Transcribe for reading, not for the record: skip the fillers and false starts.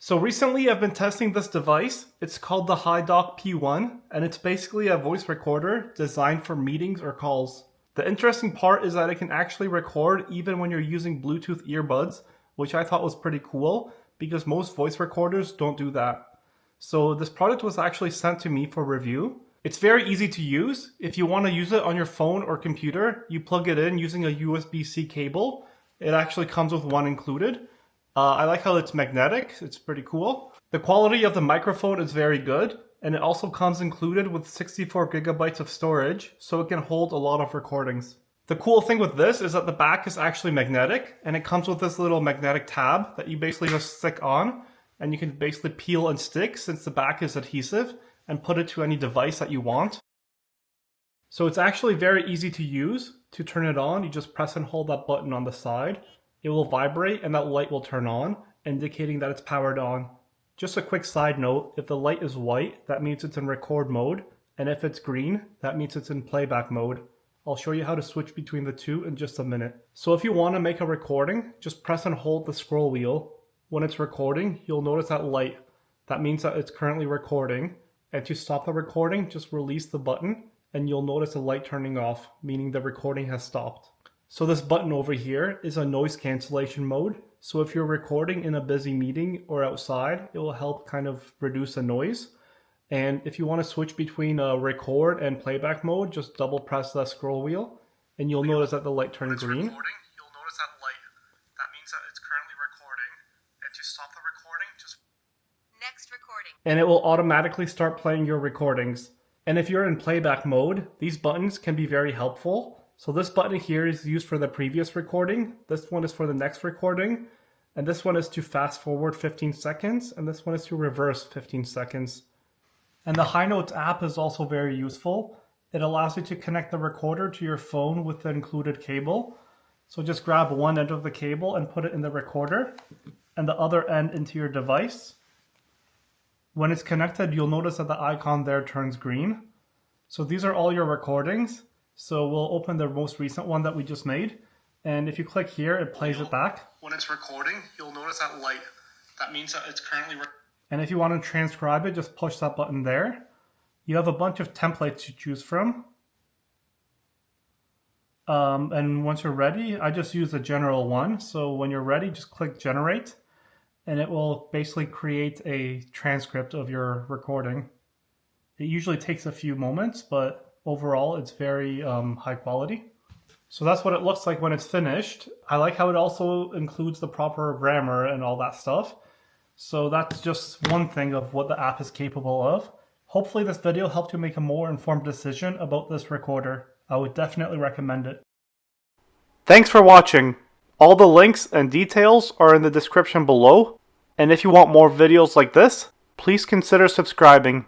So recently I've been testing this device. It's called the HiDoc P1, and it's basically a voice recorder designed for meetings or calls. The interesting part is that it can actually record even when you're using Bluetooth earbuds, which I thought was pretty cool because most voice recorders don't do that. So this product was actually sent to me for review. It's very easy to use. If you want to use it on your phone or computer, you plug it in using a USB-C cable. It actually comes with one included. I like how it's magnetic. It's pretty cool. The quality of the microphone is very good, and it also comes included with 64 gigabytes of storage, so it can hold a lot of recordings. The cool thing with this is that the back is actually magnetic, and it comes with this little magnetic tab that you basically just stick on, and you can basically peel and stick since the back is adhesive and put it to any device that you want. So it's actually very easy to use. To turn it on, you just press and hold that button on the side. It will vibrate and that light will turn on, indicating that it's powered on. Just a quick side note, if the light is white, that means it's in record mode, and if it's green, that means it's in playback mode. I'll show you how to switch between the two in just a minute. So if you want to make a recording, just press and hold the scroll wheel. When it's recording, you'll notice that light. That means that it's currently recording, and to stop the recording, just release the button, and you'll notice the light turning off, meaning the recording has stopped. So this button over here is a noise cancellation mode. So if you're recording in a busy meeting or outside, it will help kind of reduce the noise. And if you want to switch between record and playback mode, just double press the scroll wheel and you'll notice that the light turns green. You'll notice that light. That means that it's currently recording. And to stop the recording, just next recording. And it will automatically start playing your recordings. And if you're in playback mode, these buttons can be very helpful. So this button here is used for the previous recording. This one is for the next recording. And this one is to fast forward 15 seconds. And this one is to reverse 15 seconds. And the HiNotes app is also very useful. It allows you to connect the recorder to your phone with the included cable. So just grab one end of the cable and put it in the recorder and the other end into your device. When it's connected, you'll notice that the icon there turns green. So these are all your recordings. So we'll open the most recent one that we just made. And if you click here, it plays it back. When it's recording, you'll notice that light. That means that it's currently and if you want to transcribe it, just push that button there. You have a bunch of templates to choose from. And once you're ready, I just use the general one. So when you're ready, just click generate. And it will basically create a transcript of your recording. It usually takes a few moments, but overall, it's very high quality. So that's what it looks like when it's finished. I like how it also includes the proper grammar and all that stuff. So that's just one thing of what the app is capable of. Hopefully this video helped you make a more informed decision about this recorder. I would definitely recommend it. Thanks for watching. All the links and details are in the description below. And if you want more videos like this, please consider subscribing.